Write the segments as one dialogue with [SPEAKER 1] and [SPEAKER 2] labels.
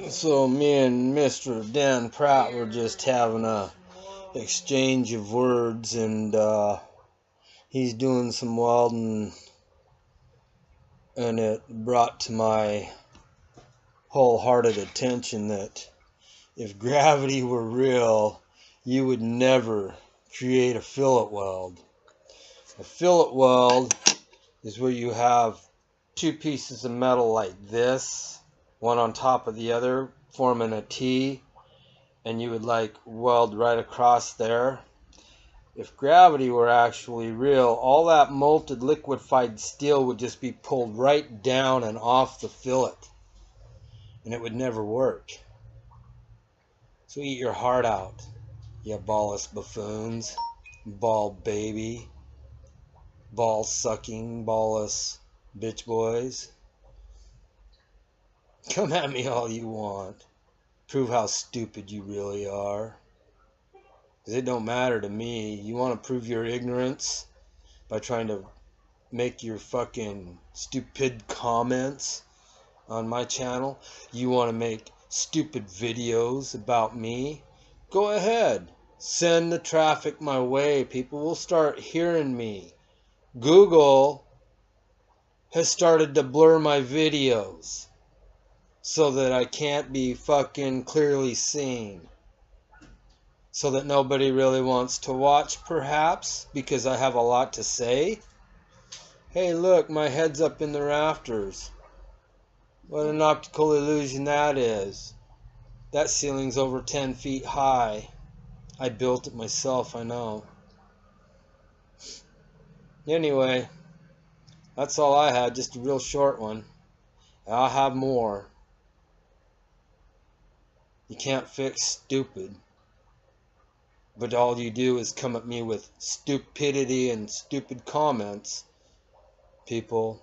[SPEAKER 1] So me and Mr. Dan Pratt were just having a exchange of words, and he's doing some welding, and it brought to my wholehearted attention that if gravity were real, you would never create a fillet weld. A fillet weld is where you have two pieces of metal like this, one on top of the other, forming a T, and you would like weld right across there. If gravity were actually real, all that molten liquefied steel would just be pulled right down and off the fillet, and it would never work. So eat your heart out, you ballless buffoons, ball baby, ball sucking, ballless bitch boys. Come at me all you want. Prove how stupid you really are. Because it don't matter to me. You want to prove your ignorance by trying to make your fucking stupid comments on my channel? You want to make stupid videos about me? Go ahead. Send the traffic my way. People will start hearing me. Google has started to blur my videos so that I can't be fucking clearly seen. So that nobody really wants to watch, perhaps, because I have a lot to say. Hey, look, my head's up in the rafters. What an optical illusion that is. That ceiling's over 10 feet high. I built it myself, I know. Anyway, that's all I had, just a real short one. I'll have more. You can't fix stupid. But all you do is come at me with stupidity and stupid comments. People,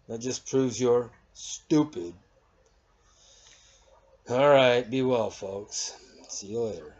[SPEAKER 1] that just proves you're stupid. Alright, be well, folks. See you later.